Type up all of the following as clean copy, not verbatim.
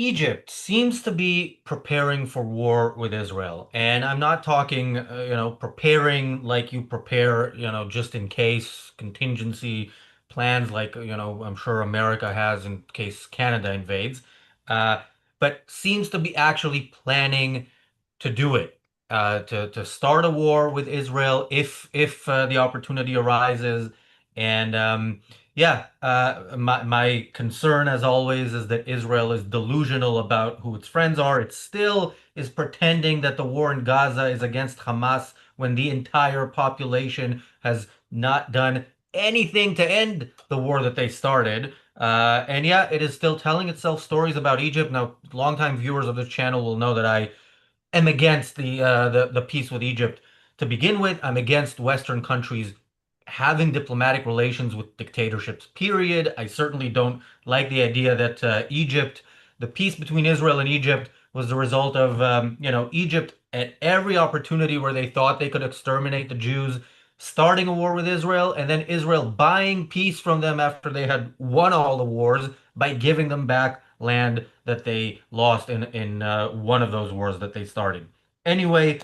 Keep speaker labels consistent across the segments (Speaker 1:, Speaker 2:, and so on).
Speaker 1: Egypt seems to be preparing for war with Israel. And I'm not talking, preparing like you prepare, just in case contingency plans like, I'm sure America has in case Canada invades. Uh, but seems to be actually planning to do it, to start a war with Israel if the opportunity arises. And yeah, my concern, as always, is that Israel is delusional about who its friends are. It still is pretending that the war in Gaza is against Hamas when the entire population has not done anything to end the war that they started. And yeah, it is still telling itself stories about Egypt. Now, longtime viewers of this channel will know that I am against the peace with Egypt to begin with. I'm against Western countries having diplomatic relations with dictatorships, period. I certainly don't like the idea that the peace between Israel and Egypt was the result of, Egypt at every opportunity where they thought they could exterminate the Jews, starting a war with Israel, and then Israel buying peace from them after they had won all the wars by giving them back land that they lost in one of those wars that they started. Anyway,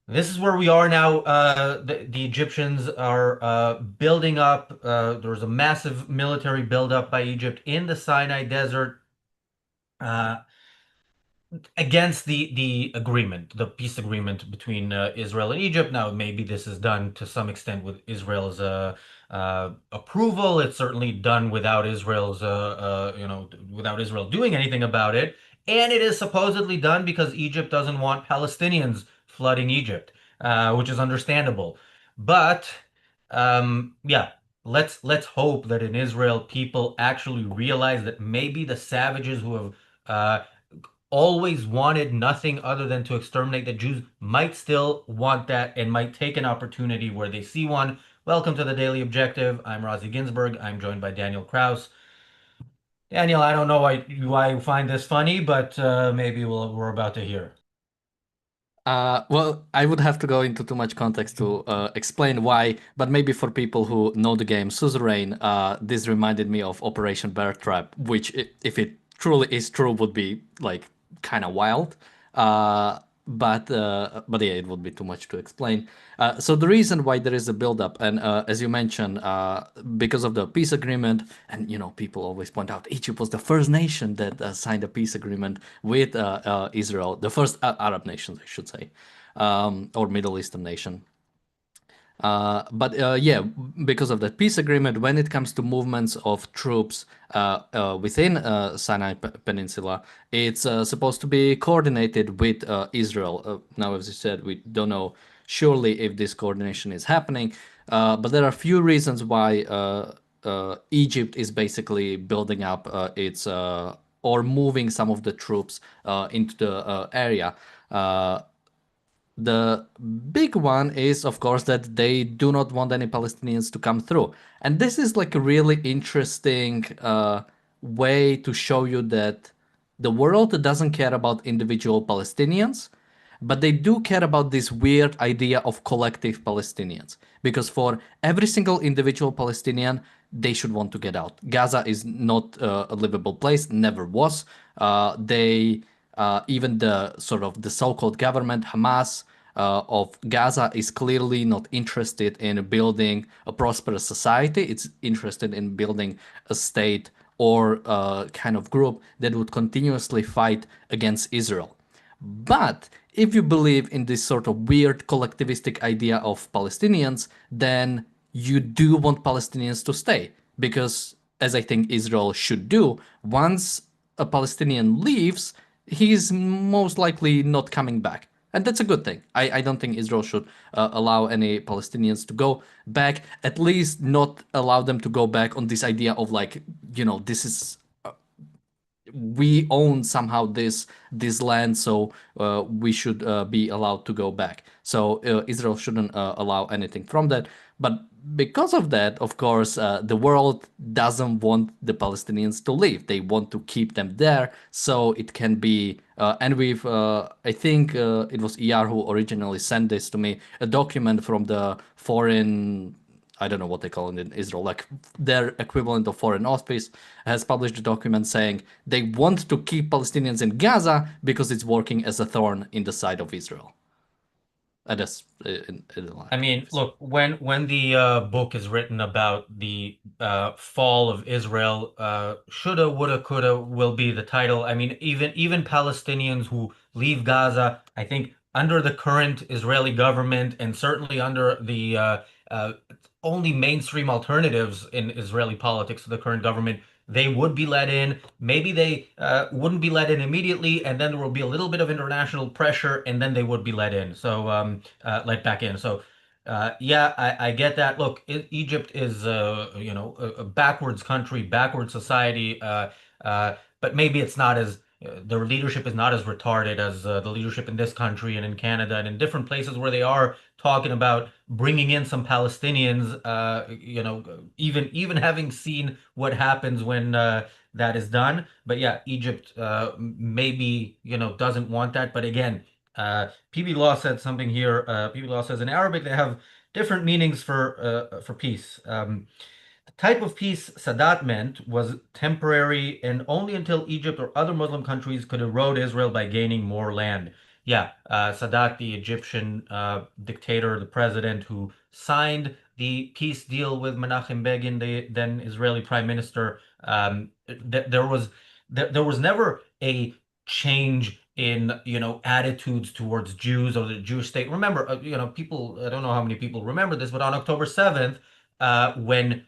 Speaker 1: this is where we are now. The Egyptians are building up. There's a massive military buildup by Egypt in the Sinai Desert. Uh, against the agreement, the peace agreement between Israel and Egypt. Now, maybe this is done to some extent with Israel's approval. It's certainly done without without Israel doing anything about it. And it is supposedly done because Egypt doesn't want Palestinians flooding Egypt, which is understandable. But yeah, let's hope that in Israel people actually realize that maybe the savages who have always wanted nothing other than to exterminate the Jews might still want that and might take an opportunity where they see one. Welcome to the Daily Objective. I'm Razi Ginsburg. I'm joined by Daniel Kraus. Daniel, I don't know why you find this funny, but maybe we're about to hear.
Speaker 2: Well, I would have to go into too much context to explain why, but maybe for people who know the game Suzerain, this reminded me of Operation Bear Trap, which, if it truly is true, would be like kind of wild. But yeah, it would be too much to explain. So the reason why there is a buildup, and as you mentioned, because of the peace agreement, and people always point out Egypt was the first nation that signed a peace agreement with Israel, the first Arab nation, I should say, or Middle Eastern nation. But yeah, because of that peace agreement, when it comes to movements of troops within Sinai Peninsula, it's supposed to be coordinated with Israel. Now, as you said, we don't know surely if this coordination is happening, but there are a few reasons why Egypt is basically building up its or moving some of the troops into the area. The big one is, of course, that they do not want any Palestinians to come through. And this is like a really interesting way to show you that the world doesn't care about individual Palestinians, but they do care about this weird idea of collective Palestinians. Because for every single individual Palestinian, they should want to get out. Gaza is not a livable place, never was. They even the sort of the so-called government Hamas of Gaza is clearly not interested in building a prosperous society. It's interested in building a state or a kind of group that would continuously fight against Israel. But if you believe in this sort of weird collectivistic idea of Palestinians, then you do want Palestinians to stay. Because, as I think Israel should do, once a Palestinian leaves, he's most likely not coming back. And that's a good thing. I don't think Israel should allow any Palestinians to go back, at least not allow them to go back on this idea of like, this is we own somehow this land, so we should be allowed to go back. So Israel shouldn't allow anything from that. But because of that, of course, the world doesn't want the Palestinians to leave. They want to keep them there, so it can be. And I think it was ER who originally sent this to me, a document from the foreign I don't know what they call it in Israel, like their equivalent of Foreign Office, has published a document saying they want to keep Palestinians in Gaza because it's working as a thorn in the side of Israel. That's
Speaker 1: I
Speaker 2: like
Speaker 1: mean,
Speaker 2: obviously.
Speaker 1: look, when the book is written about the fall of Israel, shoulda, woulda, coulda will be the title. I mean, even Palestinians who leave Gaza, I think under the current Israeli government and certainly under the uh, only mainstream alternatives in Israeli politics to the current government, they would be let in. Maybe they wouldn't be let in immediately, and then there will be a little bit of international pressure, and then they would be let in. So let back in. So. Yeah, I get that. Look, Egypt is, a backwards country, backwards society. But maybe it's not as their leadership is not as retarded as the leadership in this country and in Canada and in different places where they are talking about bringing in some Palestinians. Even having seen what happens when that is done. But yeah, Egypt maybe doesn't want that. But again. PB Law said something here. PB Law says in Arabic they have different meanings for peace. The type of peace Sadat meant was temporary and only until Egypt or other Muslim countries could erode Israel by gaining more land. Yeah, Sadat, the Egyptian dictator, the president who signed the peace deal with Menachem Begin, the then Israeli prime minister. There was never a change in attitudes towards Jews or the Jewish state. Remember, people. I don't know how many people remember this, but on October 7th, when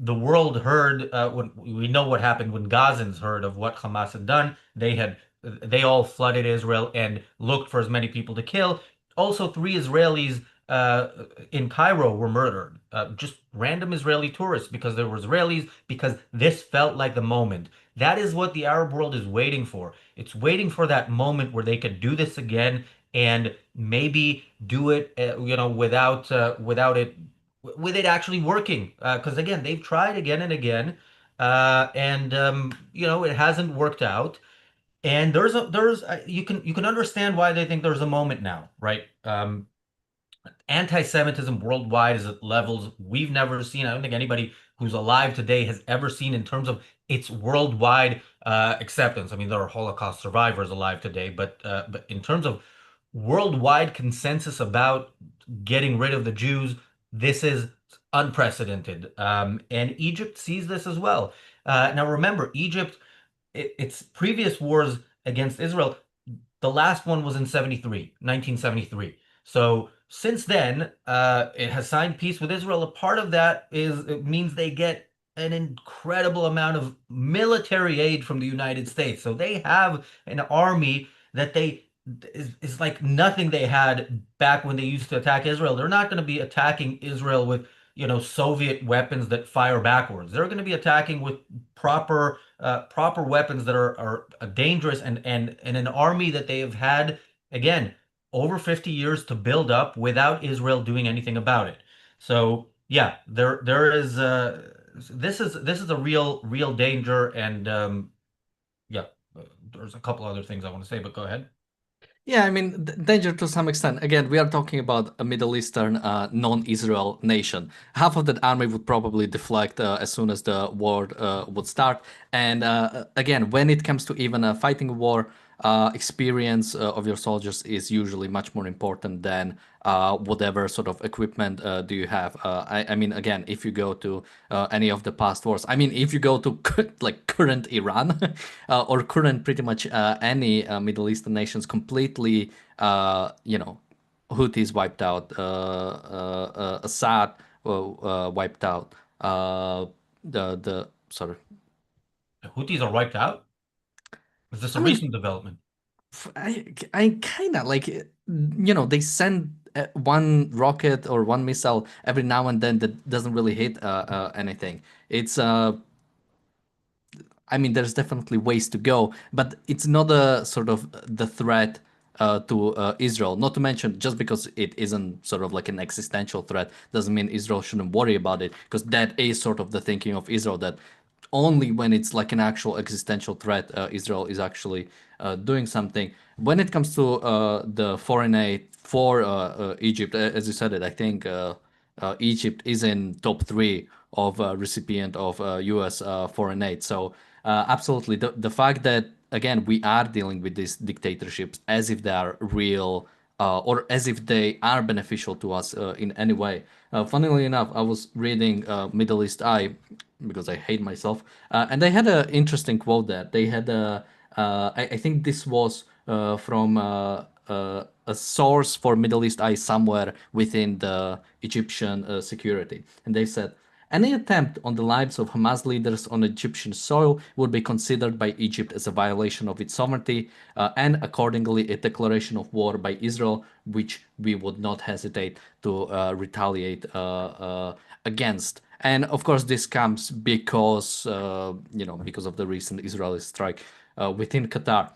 Speaker 1: the world heard when we know what happened when Gazans heard of what Hamas had done. They all flooded Israel and looked for as many people to kill. Also, three Israelis uh, in Cairo were murdered. Just random Israeli tourists because they were Israelis, because this felt like the moment. That is what the Arab world is waiting for. It's waiting for that moment where they could do this again and maybe do it, without it with it actually working. Because again, they've tried again and again, and it hasn't worked out. And you can understand why they think there's a moment now, right? Anti-Semitism worldwide is at levels we've never seen. I don't think anybody who's alive today has ever seen in terms of its worldwide acceptance. I mean, there are Holocaust survivors alive today, but in terms of worldwide consensus about getting rid of the Jews, this is unprecedented. And Egypt sees this as well. Now, remember, Egypt, its previous wars against Israel, the last one was in 1973. So since then, it has signed peace with Israel. A part of that it means they get an incredible amount of military aid from the United States. So they have an army that is like nothing they had back when they used to attack Israel. They're not going to be attacking Israel with, Soviet weapons that fire backwards. They're going to be attacking with proper weapons that are dangerous and an army that they have had again over 50 years to build up without Israel doing anything about it. So yeah, there is this is a real danger and yeah, there's a couple other things I want to say, but go ahead.
Speaker 2: Yeah, I mean, danger to some extent. Again, we are talking about a Middle Eastern non-Israel nation. Half of that army would probably deflect as soon as the war would start. And again, when it comes to even a fighting war, experience of your soldiers is usually much more important than whatever sort of equipment do you have. I mean, again, if you go to any of the past wars, I mean, if you go to like current Iran or current pretty much any Middle Eastern nations, completely, Houthis wiped out, Assad wiped out, the sorry.
Speaker 1: The Houthis are wiped out. Is this
Speaker 2: I
Speaker 1: a
Speaker 2: mean,
Speaker 1: recent development?
Speaker 2: I kind of like, they send one rocket or one missile every now and then that doesn't really hit anything. It's I mean, there's definitely ways to go, but it's not a sort of the threat to Israel. Not to mention, just because it isn't sort of like an existential threat, doesn't mean Israel shouldn't worry about it, because that is sort of the thinking of Israel, that only when it's like an actual existential threat, Israel is actually doing something. When it comes to the foreign aid for Egypt, as you said it, I think. Egypt is in top three of recipient of U.S. Foreign aid. So absolutely, the fact that again we are dealing with these dictatorships as if they are real or as if they are beneficial to us in any way. Funnily enough, I was reading Middle East Eye because I hate myself, and they had an interesting quote there. They had I think this was from a source for Middle East Eye somewhere within the Egyptian security, and they said. Any attempt on the lives of Hamas leaders on Egyptian soil would be considered by Egypt as a violation of its sovereignty and accordingly a declaration of war by Israel, which we would not hesitate to retaliate against. And of course, this comes because because of the recent Israeli strike within Qatar.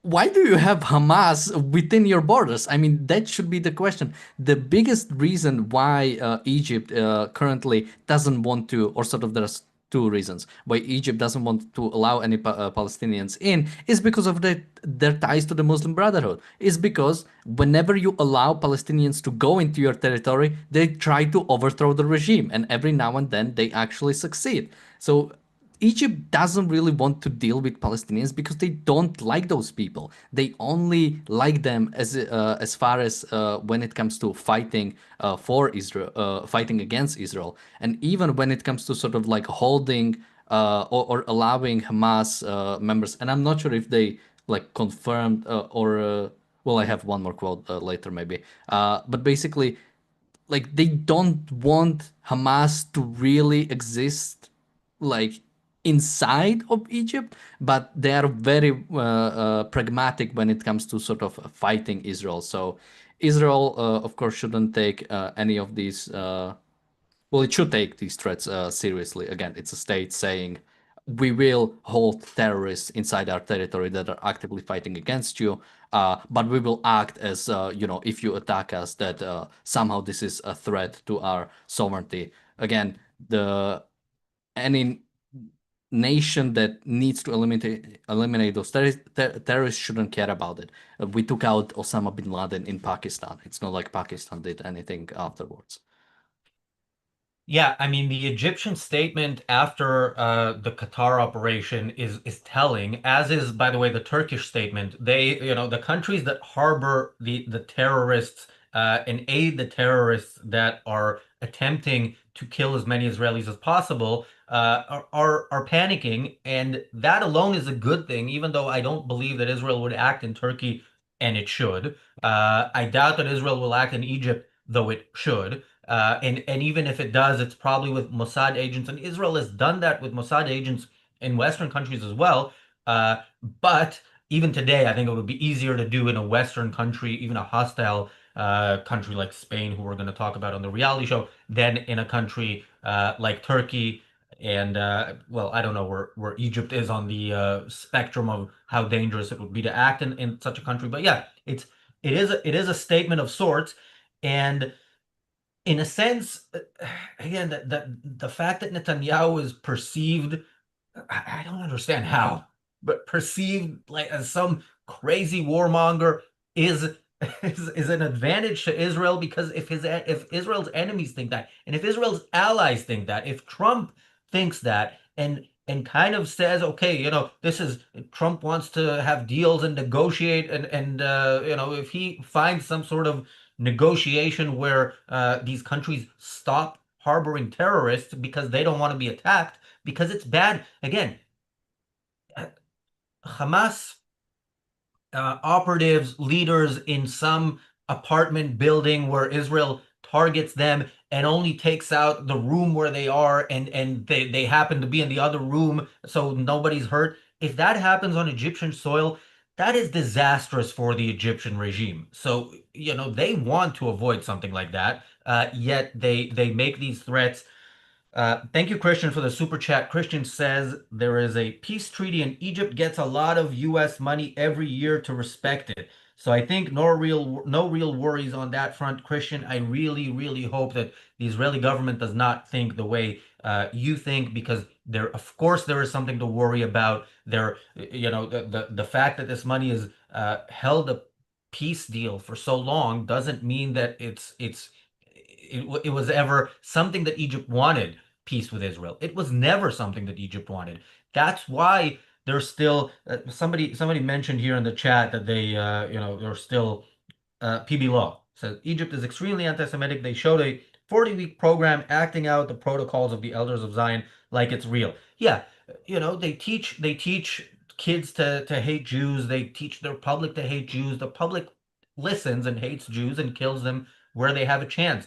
Speaker 2: Why do you have Hamas within your borders? I mean, that should be the question. The biggest reason why Egypt currently doesn't want to, or sort of there's two reasons why Egypt doesn't want to allow any Palestinians in is because of their ties to the Muslim Brotherhood. Is because whenever you allow Palestinians to go into your territory, they try to overthrow the regime, and every now and then they actually succeed. So Egypt doesn't really want to deal with Palestinians because they don't like those people. They only like them as far as when it comes to fighting for Israel, fighting against Israel, and even when it comes to sort of like holding or allowing Hamas members. And I'm not sure if they like confirmed or well, I have one more quote later maybe. But basically, like they don't want Hamas to really exist like inside of Egypt, but they are very pragmatic when it comes to sort of fighting Israel. So Israel, of course, shouldn't take any of these. Well, it should take these threats seriously. Again, it's a state saying we will hold terrorists inside our territory that are actively fighting against you, but we will act as if you attack us, that somehow this is a threat to our sovereignty. Again, the any nation that needs to eliminate those terrorists shouldn't care about it. We took out Osama bin Laden in Pakistan. It's not like Pakistan did anything afterwards.
Speaker 1: Yeah, I mean the Egyptian statement after the Qatar operation is telling, as is, by the way, the Turkish statement. They, the countries that harbor the terrorists and aid the terrorists that are attempting to kill as many Israelis as possible are panicking, and that alone is a good thing. Even though I don't believe that Israel would act in Turkey, and it should. I doubt that Israel will act in Egypt, though it should. And even if it does, it's probably with Mossad agents, and Israel has done that with Mossad agents in Western countries as well. Uh, but even today, I think it would be easier to do in a Western country, even a hostile country like Spain, who we're going to talk about on the reality show, than in a country like Turkey. And well, I don't know where Egypt is on the spectrum of how dangerous it would be to act in such a country. But yeah, it is a statement of sorts, and in a sense, again, that the fact that Netanyahu is perceived, I don't understand how, but perceived like as some crazy warmonger is is an advantage to Israel, because if Israel's enemies think that, and if Israel's allies think that, if Trump thinks that, and kind of says, okay, this is Trump wants to have deals and negotiate, and if he finds some sort of negotiation where these countries stop harboring terrorists because they don't want to be attacked, because it's bad. Again, Hamas operatives, leaders in some apartment building where Israel targets them and only takes out the room where they are, and they happen to be in the other room so nobody's hurt. If that happens on Egyptian soil, that is disastrous for the Egyptian regime. So, they want to avoid something like that, yet they make these threats. Thank you, Christian, for the super chat. Christian says there is a peace treaty and Egypt gets a lot of U.S. money every year to respect it. So I think no real worries on that front, Christian. I really, really hope that the Israeli government does not think the way you think, because of course, there is something to worry about. The fact that this money is held a peace deal for so long doesn't mean that it's it was ever something that Egypt wanted peace with Israel. It was never something that Egypt wanted. That's why there's still somebody mentioned here in the chat that they there's still PB Law says Egypt is extremely anti-Semitic. They showed a 40-week program acting out the protocols of the Elders of Zion like it's real. Yeah, they teach kids to hate Jews. They teach their public to hate Jews. The public listens and hates Jews and kills them where they have a chance.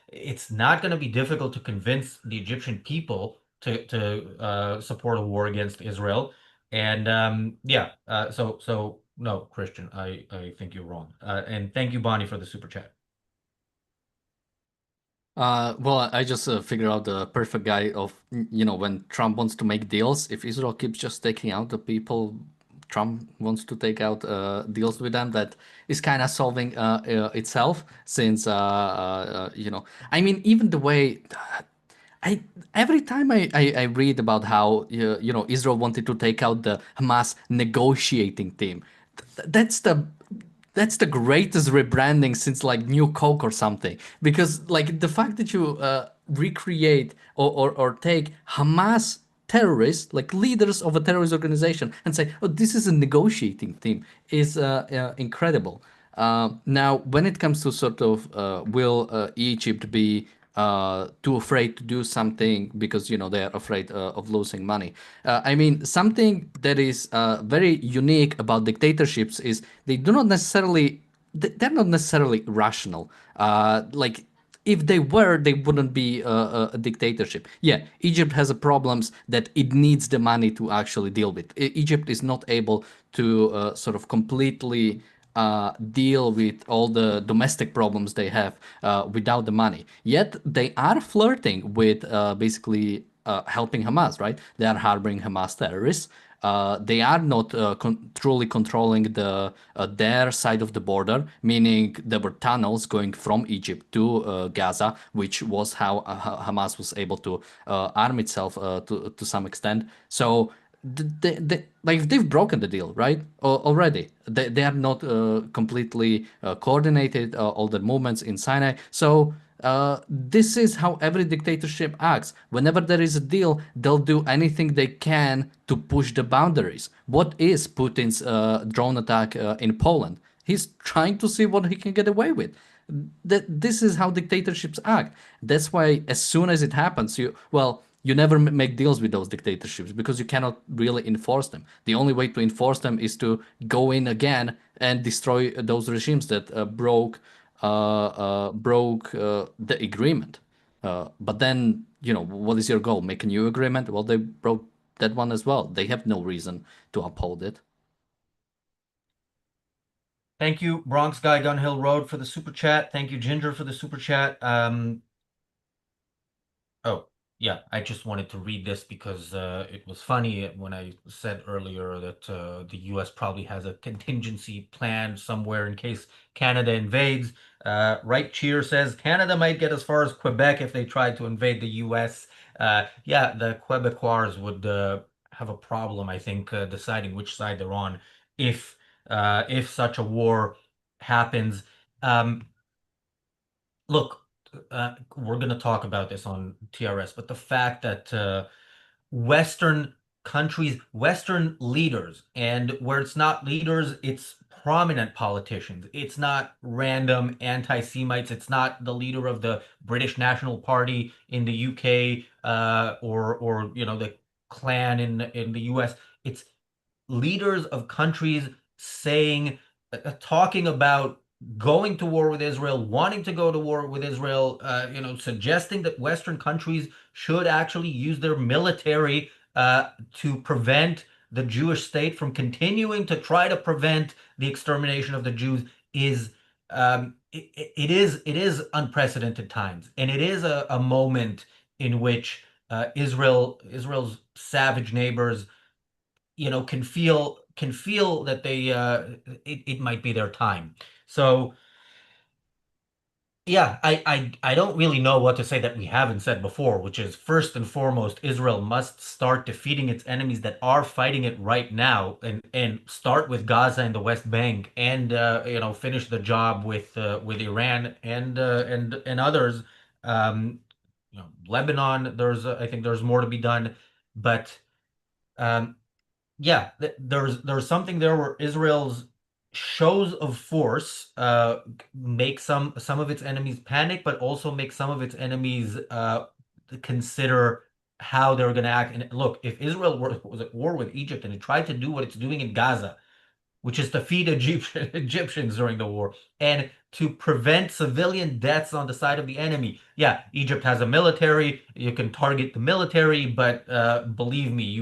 Speaker 1: It's not going to be difficult to convince the Egyptian people to support a war against Israel. And yeah, so no, Christian, I think you're wrong. And thank you, Bonnie, for the super chat.
Speaker 2: Well, I just figured out the perfect guy of, when Trump wants to make deals, if Israel keeps just taking out the people Trump wants to take out deals with them, that is kind of solving itself since, I mean, even the way I every time I read about how Israel wanted to take out the Hamas negotiating team, that's the greatest rebranding since like New Coke or something. Because like the fact that you recreate or take Hamas terrorists, like leaders of a terrorist organization, and say, "Oh, this is a negotiating team," is incredible. Now, when it comes to sort of will Egypt be too afraid to do something because they are afraid of losing money. I mean, something that is very unique about dictatorships is they do not necessarily they're not necessarily rational. Like if they were, they wouldn't be a dictatorship. Yeah, Egypt has a problems that it needs the money to actually deal with. Egypt is not able to sort of completely deal with all the domestic problems they have without the money. Yet they are flirting with basically helping Hamas, right? They are harboring Hamas terrorists. They are not truly controlling their side of the border, meaning there were tunnels going from Egypt to Gaza, which was how Hamas was able to arm itself to some extent. So like they've broken the deal, right? Already, they are not completely coordinated all the movements in Sinai. So this is how every dictatorship acts. Whenever there is a deal, they'll do anything they can to push the boundaries. What is Putin's drone attack in Poland? He's trying to see what he can get away with. That this is how dictatorships act. That's why as soon as it happens, you never make deals with those dictatorships because you cannot really enforce them. The only way to enforce them is to go in again and destroy those regimes that broke the agreement. But then, what is your goal? Make a new agreement? Well, they broke that one as well. They have no reason to uphold it.
Speaker 1: Thank you, Bronx Guy Gunhill Road, for the super chat. Thank you, Ginger, for the super chat. Oh, yeah, I just wanted to read this because it was funny when I said earlier that the US probably has a contingency plan somewhere in case Canada invades. Right Cheer says Canada might get as far as Quebec if they tried to invade the US. Yeah, the Quebecois would have a problem, I think, deciding which side they're on if if such a war happens. Um, Look, we're going to talk about this on TRS, but the fact that Western countries, Western leaders, and where it's not leaders, it's prominent politicians. It's not random anti-Semites. It's not the leader of the British National Party in the UK or the Klan in the US. It's leaders of countries saying, talking about going to war with Israel, wanting to go to war with Israel, suggesting that Western countries should actually use their military to prevent the Jewish state from continuing to try to prevent the extermination of the Jews is it is unprecedented times, and it is a moment in which Israel's savage neighbors can feel that it might be their time. So Yeah, I don't really know what to say that we haven't said before, which is first and foremost, Israel must start defeating its enemies that are fighting it right now, and start with Gaza and the West Bank, and finish the job with Iran and others. Lebanon, I think there's more to be done, but um, yeah, there's something there where Israel's shows of force make some of its enemies panic, but also make some of its enemies consider how they're going to act. And look, if was at war with Egypt and it tried to do what it's doing in Gaza, which is to feed Egyptians during the war and to prevent civilian deaths on the side of the enemy. Yeah, Egypt has a military. You can target the military, but believe me,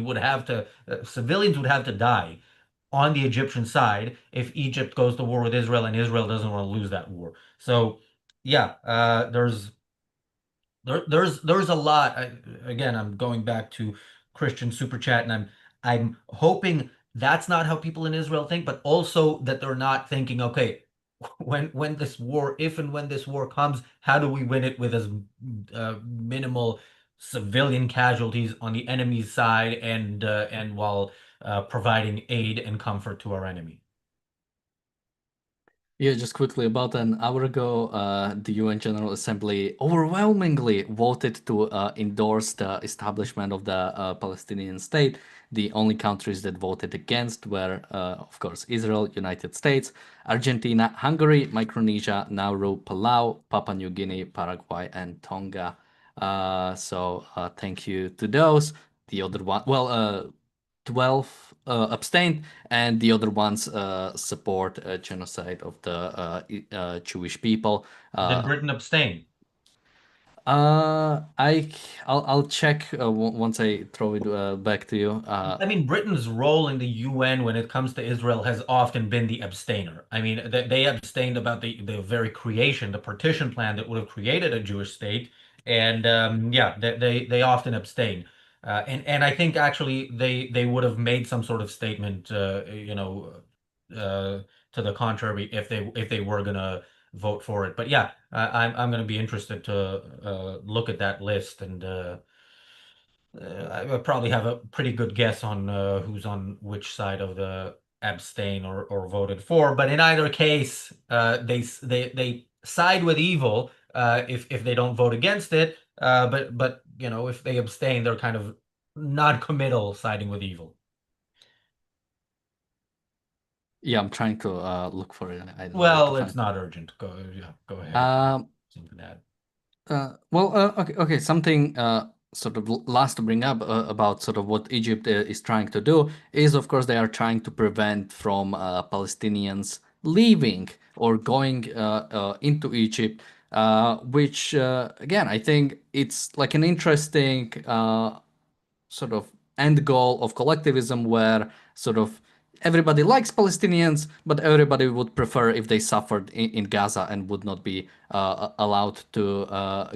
Speaker 1: civilians would have to die on the Egyptian side if Egypt goes to war with Israel and Israel doesn't want to lose that war. So, yeah, there's a lot. Again, I'm going back to Christian super chat, and I'm hoping that's not how people in Israel think, but also that they're not thinking, okay, if and when this war comes, how do we win it with as minimal civilian casualties on the enemy's side and while providing aid and comfort to our enemy?
Speaker 2: Yeah, just quickly, about an hour ago, the UN General Assembly overwhelmingly voted to endorse the establishment of the Palestinian state. The only countries that voted against were, of course, Israel, United States, Argentina, Hungary, Micronesia, Nauru, Palau, Papua New Guinea, Paraguay, and Tonga. So thank you to those. The other one, well, 12 abstained, and the other ones support genocide of the Jewish people.
Speaker 1: Did
Speaker 2: Uh,
Speaker 1: Britain abstain?
Speaker 2: uh, I I'll check once I throw it back to you.
Speaker 1: I mean, Britain's role in the UN when it comes to Israel has often been the abstainer. I mean, they abstained about the very creation, the partition plan that would have created a Jewish state, and yeah, they often abstain. And I think actually they would have made some sort of statement, to the contrary if they were gonna vote for it. But yeah, I'm gonna be interested to look at that list and. I would probably have a pretty good guess on who's on which side of the abstain or voted for. But in either case, they side with evil if they don't vote against it. But if they abstain, they're kind of non-committal siding with evil.
Speaker 2: Yeah, I'm trying to look for it. I don't know where to
Speaker 1: Well,
Speaker 2: find
Speaker 1: it's
Speaker 2: it.
Speaker 1: not urgent. Go ahead.
Speaker 2: Um,
Speaker 1: Something to add.
Speaker 2: okay, something sort of last to bring up about sort of what Egypt is trying to do is, of course, they are trying to prevent from Palestinians leaving or going into Egypt, which again, I think it's like an interesting sort of end goal of collectivism where sort of everybody likes Palestinians, but everybody would prefer if they suffered in Gaza and would not be allowed to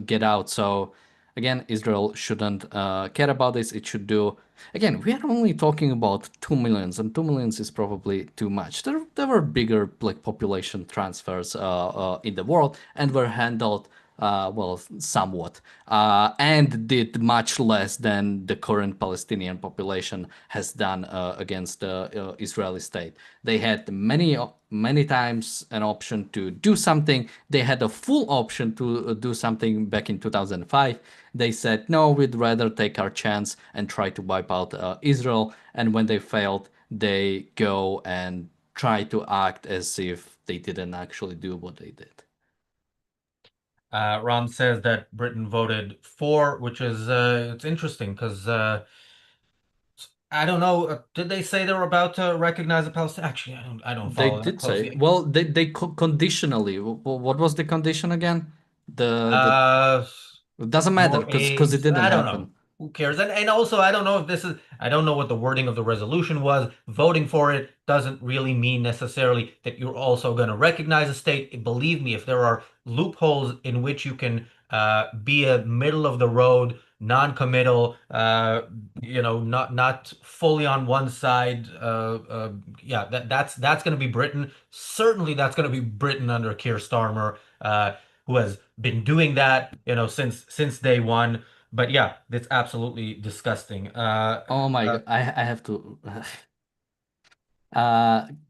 Speaker 2: get out. So again, Israel shouldn't care about this. It should do. Again, we are only talking about 2 millions, and 2 millions is probably too much. There were bigger like population transfers in the world and were handled well, somewhat, and did much less than the current Palestinian population has done against the Israeli state. They had many times an option to do something. They had a full option to do something back in 2005. They said, no, we'd rather take our chance and try to wipe out Israel. And when they failed, they go and try to act as if they didn't actually do what they did.
Speaker 1: Ron says that Britain voted for, which is it's interesting because I don't know. Did they say they were about to recognize the Palestine? Actually, I don't
Speaker 2: They
Speaker 1: follow that
Speaker 2: did say,
Speaker 1: closely.
Speaker 2: well, conditionally. What was the condition again? The
Speaker 1: Uh,
Speaker 2: it doesn't matter
Speaker 1: More
Speaker 2: because it
Speaker 1: aids.
Speaker 2: didn't
Speaker 1: I don't know.
Speaker 2: happen.
Speaker 1: Who cares? And also, I don't know if this is. I don't know what the wording of the resolution was. Voting for it doesn't really mean necessarily that you're also going to recognize a state. Believe me, if there are loopholes in which you can be a middle of the road, non-committal, not fully on one side. Yeah, that's going to be Britain. Certainly, that's going to be Britain under Keir Starmer. who has been doing that, since day one. But yeah, it's absolutely disgusting.
Speaker 2: Oh my God, I have to.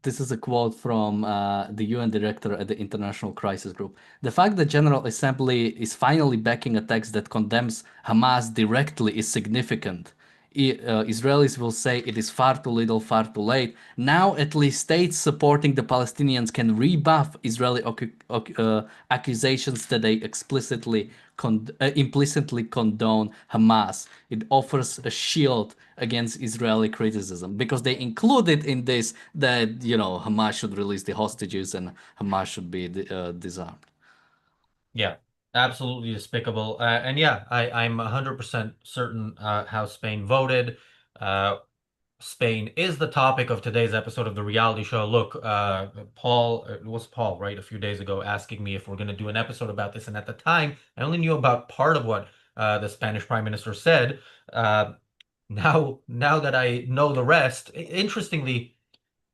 Speaker 2: This is a quote from the UN director at the International Crisis Group. The fact that General Assembly is finally backing a text that condemns Hamas directly is significant. Israelis will say it is far too little, far too late. Now, at least states supporting the Palestinians can rebuff Israeli accusations that they implicitly condone Hamas. It offers a shield against Israeli criticism because they included in this that Hamas should release the hostages and Hamas should be disarmed.
Speaker 1: Yeah, absolutely despicable. And yeah, I'm 100% certain how Spain voted. Uh, Spain is the topic of today's episode of the reality show. Look, Paul, it was Paul, right, a few days ago asking me if we're going to do an episode about this. And at the time, I only knew about part of what the Spanish Prime Minister said. Uh, now that I know the rest, interestingly,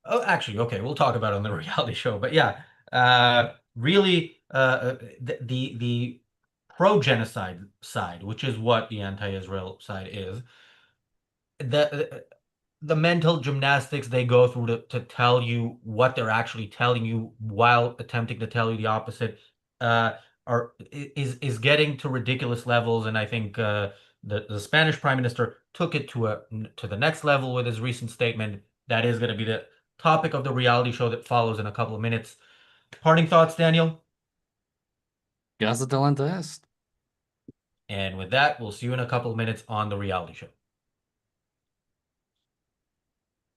Speaker 1: oh, actually, okay, we'll talk about it on the reality show. But yeah, really, the pro-genocide side, which is what the anti-Israel side is, the the mental gymnastics they go through to tell you what they're actually telling you while attempting to tell you the opposite, uh, is getting to ridiculous levels. And I think the Spanish Prime Minister took it to the next level with his recent statement. That is going to be the topic of the reality show that follows in a couple of minutes. Parting thoughts, Daniel?
Speaker 2: Gaza Talent Est.
Speaker 1: And with that, we'll see you in a couple of minutes on the reality show.